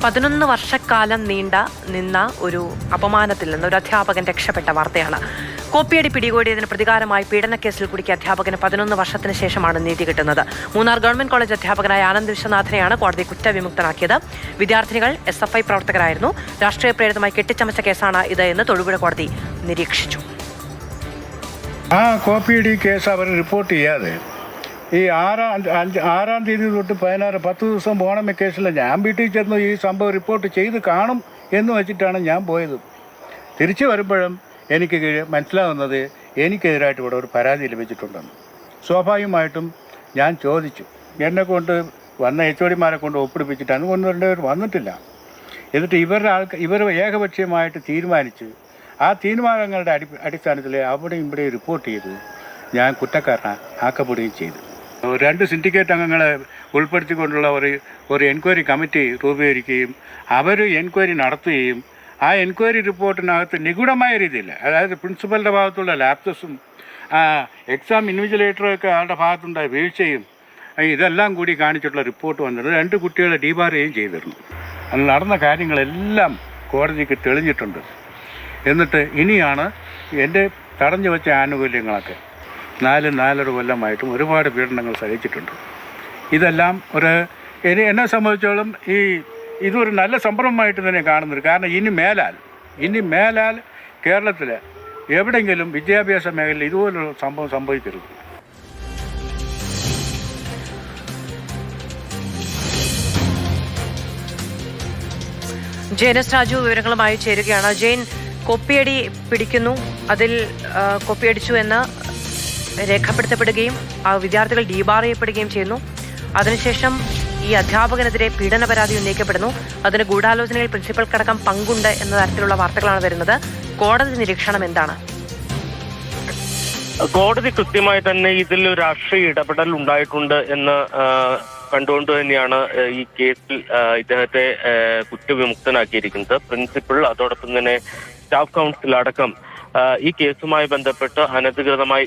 11 വർഷക്കാലം നിന്ന ഒരു അപമാനത്തിൽ നിന്ന് ഒരു അധ്യാപകൻ രക്ഷപ്പെട്ട വാർത്തയാണ്. കോപ്പിയടി പിടികൂടിയതിന് പ്രതികാരമായി പീഡനക്കേസിൽ കുടുക്കിയ അധ്യാപകന് 11 വർഷത്തിന് ശേഷമാണ് നീതി കിട്ടുന്നത്. മൂന്നാർ ഗവൺമെന്റ് കോളേജ് അധ്യാപകനായ ആനന്ദ് വിശ്വനാഥനെയാണ് കോടതി കുറ്റവിമുക്തനാക്കിയത്. വിദ്യാർത്ഥിനികൾ SFI പ്രവർത്തകരായിരുന്നു. രാഷ്ട്രീയ പ്രേരിതമായി കെട്ടിച്ചമച്ച കേസാണ് ഇത് എന്ന് തൊടുപുഴ കോടതി നിരീക്ഷിച്ചു. ആ കോപ്പിയടി കേസ് അവർ റിപ്പോർട്ട് ചെയ്യാതെ ഈ 6-ാം തീയതി തൊട്ട് 10 ദിവസം പോകണം കേസിൽ ഞാൻ വീട്ടിൽ ചെന്ന് ഈ സംഭവം റിപ്പോർട്ട് ചെയ്ത് കാണും എന്ന് വെച്ചിട്ടാണ് ഞാൻ പോയത്. തിരിച്ചു വരുമ്പോഴും എനിക്ക് മനസ്സിലാവുന്നത് എനിക്കെതിരായിട്ട് ഇവിടെ ഒരു പരാതി ലഭിച്ചിട്ടുണ്ടെന്ന്. സ്വാഭാവികമായിട്ടും ഞാൻ ചോദിച്ചു. എന്നെ കൊണ്ട് വന്ന HOD-മാരെ കൊണ്ട് ഒപ്പിടിപ്പിച്ചിട്ടാണ് കൊണ്ടുവരേണ്ടവർ വന്നിട്ടില്ല. എന്നിട്ട് ഇവർ ഏകപക്ഷീയമായിട്ട് തീരുമാനിച്ച് ആ തീരുമാനങ്ങളുടെ അടിസ്ഥാനത്തിൽ അവിടെയും ഇവിടെ റിപ്പോർട്ട് ചെയ്തു ഞാൻ കുറ്റക്കാരനെ ആക്കപ്പെടുകയും ചെയ്തു. 2 സിൻഡിക്കേറ്റ് അംഗങ്ങളെ ഉൾപ്പെടുത്തിക്കൊണ്ടുള്ള ഒരു എൻക്വയറി കമ്മിറ്റി രൂപീകരിക്കുകയും അവർ എൻക്വയറി നടത്തുകയും ആ എൻക്വയറി റിപ്പോർട്ടിനകത്ത് നിഗൂഢമായ രീതിയിൽ, അതായത് പ്രിൻസിപ്പലിൻ്റെ ഭാഗത്തുള്ള ലാപ്സസും എക്സാം ഇൻവിജിലേറ്ററൊക്കെ ആളുടെ ഭാഗത്തുണ്ടായ വീഴ്ചയും ഇതെല്ലാം കൂടി കാണിച്ചിട്ടുള്ള റിപ്പോർട്ട് വന്നത് 2 കുട്ടികളെ ഡീബാർ ചെയ്യുകയും ചെയ്തിരുന്നു. അന്ന് നടന്ന കാര്യങ്ങളെല്ലാം കോടതിക്ക് തെളിഞ്ഞിട്ടുണ്ട്. എന്നിട്ട് ഇനിയാണ് എൻ്റെ തടഞ്ഞു വെച്ച ആനുകൂല്യങ്ങളൊക്കെ 4-4.5 കൊല്ലമായിട്ടും ഒരുപാട് പീഡനങ്ങൾ സഹിച്ചിട്ടുണ്ട്. ഇതെല്ലാം എന്നെ സംബന്ധിച്ചോളം ഇതൊരു നല്ല സംരംഭമായിട്ട് തന്നെ കാണുന്നത്. കാരണം ഇനി മേലാൽ കേരളത്തിൽ എവിടെയെങ്കിലും വിദ്യാഭ്യാസ മേഖലയിൽ ഇതുപോലൊരു സംഭവം സംഭവിക്കരുത്. ജെയിൻ എസ് രാജു വിവരങ്ങളുമായി ചേരുകയാണ്. ജെയിൻ, കോപ്പിയടി പിടിക്കുന്നു, അതിൽ കോപ്പിയടിച്ചു എന്ന് രേഖപ്പെടുത്തപ്പെടുകയും വിദ്യാർത്ഥികൾ ഡീബാർ ചെയ്യപ്പെടുകയും ചെയ്യുന്നു. അതിനുശേഷം ഈ അധ്യാപകനെതിരെ പീഡന പരാതി ഉന്നയിക്കപ്പെടുന്നു. അതിന് ഗൂഢാലോചനയിൽ പ്രിൻസിപ്പൽക്കടക്കം പങ്കുണ്ട് എന്ന തരത്തിലുള്ള വാർത്തകളാണ് വരുന്നത്. കോടതി നിരീക്ഷണം എന്താണ്? കോടതി കൃത്യമായി തന്നെ ഇതിൽ രാഷ്ട്രീയ ഇടപെടൽ ഉണ്ടായിട്ടുണ്ട് എന്ന് കണ്ടുകൊണ്ട് തന്നെയാണ് ഈ കേസിൽ ഇദ്ദേഹത്തെ കുറ്റവിമുക്തനാക്കിയിരിക്കുന്നത്. പ്രിൻസിപ്പൽ, അതോടൊപ്പം തന്നെ സ്റ്റാഫ് കൗൺസിൽ അടക്കം ഈ കേസുമായി ബന്ധപ്പെട്ട് അനധികൃതമായി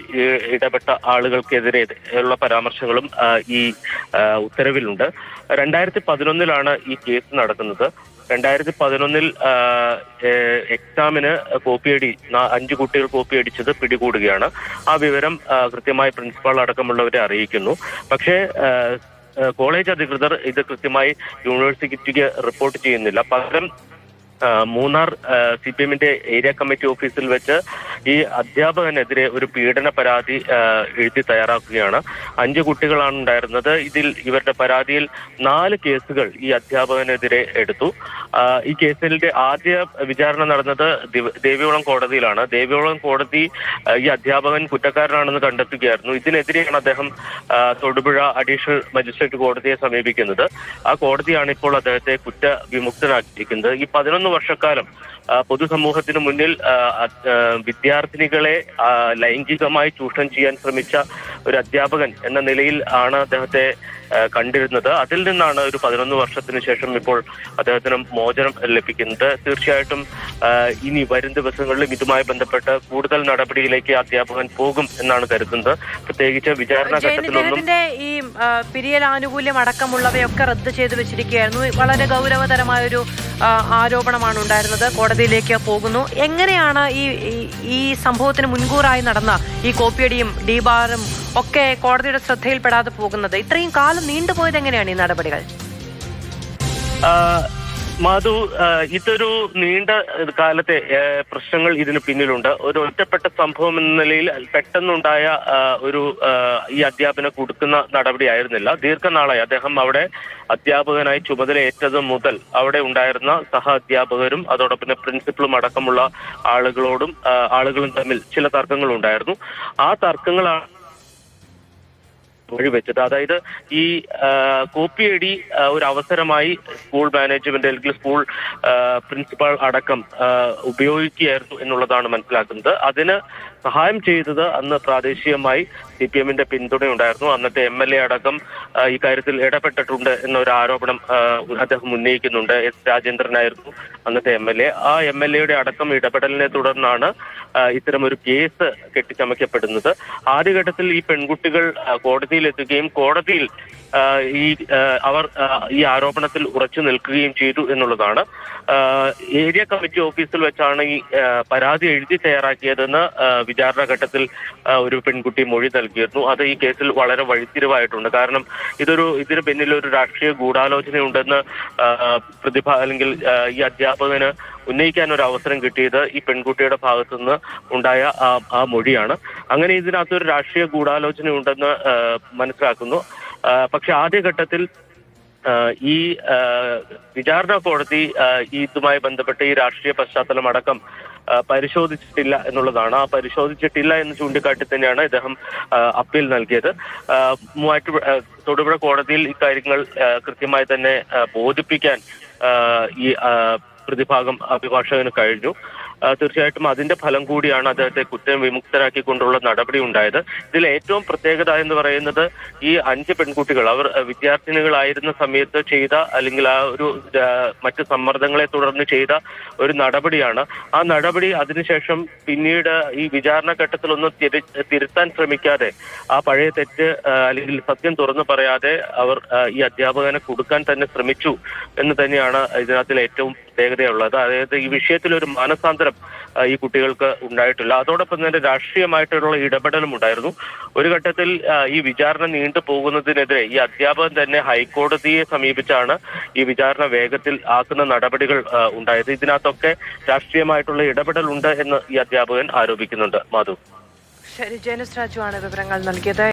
ഇടപെട്ട ആളുകൾക്കെതിരെ ഉള്ള പരാമർശങ്ങളും ഈ ഉത്തരവിലുണ്ട്. 2011 ഈ കേസ് നടക്കുന്നത്. 2011 എക്സാമിന് കോപ്പിയടി 5 കുട്ടികൾ കോപ്പിയടിച്ചത് പിടികൂടുകയാണ്. ആ വിവരം കൃത്യമായി പ്രിൻസിപ്പാൾ അടക്കമുള്ളവരെ അറിയിക്കുന്നു. പക്ഷേ കോളേജ് അധികൃതർ ഇത് കൃത്യമായി യൂണിവേഴ്സിറ്റിക്ക് റിപ്പോർട്ട് ചെയ്യുന്നില്ല. പകരം മൂന്നാർ CPM-ന്റെ ഏരിയ കമ്മിറ്റി ഓഫീസിൽ വെച്ച് ഈ അധ്യാപകനെതിരെ ഒരു പീഡന പരാതി എഴുതി തയ്യാറാക്കുകയാണ്. 5 കുട്ടികളാണ് ഉണ്ടായിരുന്നത്. ഇവരുടെ പരാതിയിൽ 4 കേസുകൾ ഈ അധ്യാപകനെതിരെ എടുത്തു. ഈ കേസിന്റെ ആദ്യ വിചാരണ നടന്നത് ദേവികുളം കോടതിയിലാണ്. ദേവികുളം കോടതി ഈ അധ്യാപകൻ കുറ്റക്കാരനാണെന്ന് കണ്ടെത്തുകയായിരുന്നു. ഇതിനെതിരെയാണ് അദ്ദേഹം തൊടുപുഴ അഡീഷണൽ മജിസ്ട്രേറ്റ് കോടതിയെ സമീപിക്കുന്നത്. ആ കോടതിയാണ് ഇപ്പോൾ അദ്ദേഹത്തെ കുറ്റവിമുക്തനാക്കിയിരിക്കുന്നത്. ഈ 11 വർഷക്കാലം പൊതുസമൂഹത്തിന് മുന്നിൽ വിദ്യാർത്ഥിനികളെ ലൈംഗികമായി ചൂഷണം ചെയ്യാൻ ശ്രമിച്ച ഒരു അധ്യാപകൻ എന്ന നിലയിൽ ആണ് അദ്ദേഹത്തെ കണ്ടിരുന്നത്. അതിൽ നിന്നാണ് ഒരു 11 വർഷത്തിന് ശേഷം ഇപ്പോൾ അദ്ദേഹത്തിന് മോചനം ലഭിക്കുന്നത്. തീർച്ചയായിട്ടും ഇനി വരും ദിവസങ്ങളിലും ഇതുമായി ബന്ധപ്പെട്ട് കൂടുതൽ നടപടിയിലേക്ക് അധ്യാപകൻ പോകും എന്നാണ് കരുതുന്നത്. പ്രത്യേകിച്ച് വിചാരണ ഘട്ടത്തിലൊന്നും ഈ പിരിയൽ ആനുകൂല്യം അടക്കമുള്ളവയൊക്കെ റദ്ദ് ചെയ്ത് വെച്ചിരിക്കുകയായിരുന്നു. വളരെ ഗൗരവതരമായൊരു ആരോപണമാണ് ഉണ്ടായിരുന്നത്. കോടതിയിലേക്ക് പോകുന്നു. എങ്ങനെയാണ് ഈ സംഭവത്തിന് മുൻകൂറായി നടന്ന ഈ കോപ്പിയടിയും ഡീബാറും ഒക്കെ കോടതിയുടെ ശ്രദ്ധയിൽപ്പെടാതെ പോകുന്നത്? ഇത്രയും കാലം നീണ്ടുപോയത് എങ്ങനെയാണ് ഈ നടപടികൾ? മാധു, ഇതൊരു നീണ്ട കാലത്തെ പ്രശ്നങ്ങൾ ഇതിന് പിന്നിലുണ്ട്. ഒരു ഒറ്റപ്പെട്ട സംഭവം എന്ന നിലയിൽ പെട്ടെന്നുണ്ടായ ഈ അധ്യാപന കൊടുക്കുന്ന നടപടിയായിരുന്നില്ല. ദീർഘനാളായി അദ്ദേഹം അവിടെ അധ്യാപകനായി ചുമതലയേറ്റത് മുതൽ അവിടെ ഉണ്ടായിരുന്ന സഹ അധ്യാപകരും അതോടൊപ്പം പ്രിൻസിപ്പളും അടക്കമുള്ള ആളുകളും തമ്മിൽ ചില തർക്കങ്ങൾ ഉണ്ടായിരുന്നു. ആ തർക്കങ്ങളാണ് വഴിവെച്ചത്. അതായത് ഈ കോപ്പിയടി ഒരു അവസരമായി സ്കൂൾ മാനേജ്മെന്റ് അല്ലെങ്കിൽ സ്കൂൾ പ്രിൻസിപ്പാൾ അടക്കം ഉപയോഗിക്കുകയായിരുന്നു എന്നുള്ളതാണ് മനസ്സിലാക്കുന്നത്. അതിന് സഹായം ചെയ്തത് അന്ന് പ്രാദേശികമായി CPM-ന്റെ പിന്തുണയുണ്ടായിരുന്നു. അന്നത്തെ MLA അടക്കം ഈ കാര്യത്തിൽ ഇടപെട്ടിട്ടുണ്ട് എന്നൊരു ആരോപണം അദ്ദേഹം ഉന്നയിക്കുന്നുണ്ട്. S. രാജേന്ദ്രനായിരുന്നു അന്നത്തെ MLA. ആ MLA-യുടെ അടക്കം ഇടപെടലിനെ തുടർന്നാണ് ഇത്തരമൊരു കേസ് കെട്ടിച്ചമയ്ക്കപ്പെടുന്നത്. ആദ്യഘട്ടത്തിൽ ഈ പെൺകുട്ടികൾ കോടതിയിൽ എത്തുകയും കോടതിയിൽ അവർ ഈ ആരോപണത്തിൽ ഉറച്ചു നിൽക്കുകയും ചെയ്തു എന്നുള്ളതാണ്. ഏരിയ കമ്മിറ്റി ഓഫീസിൽ വെച്ചാണ് ഈ പരാതി എഴുതി തയ്യാറാക്കിയതെന്ന് വിചാരണ ഘട്ടത്തിൽ ഒരു പെൺകുട്ടി മൊഴി നൽകിയിരുന്നു. അത് ഈ കേസിൽ വളരെ വഴിത്തിരിവായിട്ടുണ്ട്. കാരണം ഇതിന് പിന്നിൽ ഒരു രാഷ്ട്രീയ ഗൂഢാലോചനയുണ്ടെന്ന് അല്ലെങ്കിൽ ഈ അധ്യാപകന് ഉന്നയിക്കാൻ ഒരു അവസരം കിട്ടിയത് ഈ പെൺകുട്ടിയുടെ ഭാഗത്തുനിന്ന് ഉണ്ടായ ആ മൊഴിയാണ്. അങ്ങനെ ഇതിനകത്തൊരു രാഷ്ട്രീയ ഗൂഢാലോചന ഉണ്ടെന്ന് മനസ്സിലാക്കുന്നു. പക്ഷെ ആദ്യഘട്ടത്തിൽ ഈ വിചാരണ കോടതി ഇതുമായി ബന്ധപ്പെട്ട് ഈ രാഷ്ട്രീയ പശ്ചാത്തലം അടക്കം പരിശോധിച്ചിട്ടില്ല എന്നുള്ളതാണ്. ആ പരിശോധിച്ചിട്ടില്ല എന്ന് ചൂണ്ടിക്കാട്ടി തന്നെയാണ് ഇദ്ദേഹം അപ്പീൽ നൽകിയത്. തൊടുപുഴ കോടതിയിൽ ഇക്കാര്യങ്ങൾ കൃത്യമായി തന്നെ ബോധിപ്പിക്കാൻ ഈ പ്രതിഭാഗം അഭിഭാഷകന് കഴിഞ്ഞു. തീർച്ചയായിട്ടും അതിന്റെ ഫലം കൂടിയാണ് അദ്ദേഹത്തെ കുറ്റവിമുക്തരാക്കിക്കൊണ്ടുള്ള നടപടി ഉണ്ടായത്. ഇതിൽ ഏറ്റവും പ്രത്യേകത എന്ന് പറയുന്നത് ഈ 5 പെൺകുട്ടികൾ അവർ വിദ്യാർത്ഥിനികളായിരുന്ന സമയത്ത് ചെയ്ത അല്ലെങ്കിൽ ആ ഒരു മറ്റ് സമ്മർദ്ദങ്ങളെ തുടർന്ന് ചെയ്ത ഒരു നടപടിയാണ്. ആ നടപടി അതിനുശേഷം പിന്നീട് ഈ വിചാരണ ഘട്ടത്തിലൊന്നും തിരുത്താൻ ശ്രമിക്കാതെ ആ പഴയ തെറ്റ് അല്ലെങ്കിൽ സത്യം തുറന്നു പറയാതെ അവർ ഈ അധ്യാപകനെ കൊടുക്കാൻ തന്നെ ശ്രമിച്ചു എന്ന് തന്നെയാണ് ഇതിനകത്തിൽ ഏറ്റവും പ്രത്യേകതയുള്ളത്. അതായത് ഈ വിഷയത്തിൽ ഒരു മാനസാന്തരം ഈ കുട്ടികൾക്ക് ഉണ്ടായിട്ടില്ല. അതോടൊപ്പം തന്നെ രാഷ്ട്രീയമായിട്ടുള്ള ഇടപെടലും ഉണ്ടായിരുന്നു. ഒരു ഘട്ടത്തിൽ ഈ വിചാരണ നീണ്ടു പോകുന്നതിനെതിരെ ഈ അധ്യാപകൻ തന്നെ ഹൈക്കോടതിയെ സമീപിച്ചാണ് ഈ വിചാരണ വേഗത്തിൽ ആക്കുന്ന നടപടികൾ ഉണ്ടായത്. ഇതിനകത്തൊക്കെ രാഷ്ട്രീയമായിട്ടുള്ള ഇടപെടൽ ഉണ്ട് എന്ന് ഈ അധ്യാപകൻ ആരോപിക്കുന്നുണ്ട്. മാധു. ശരി, ജയനസ് രാജു ആണ് വിവരങ്ങൾ നൽകിയത്.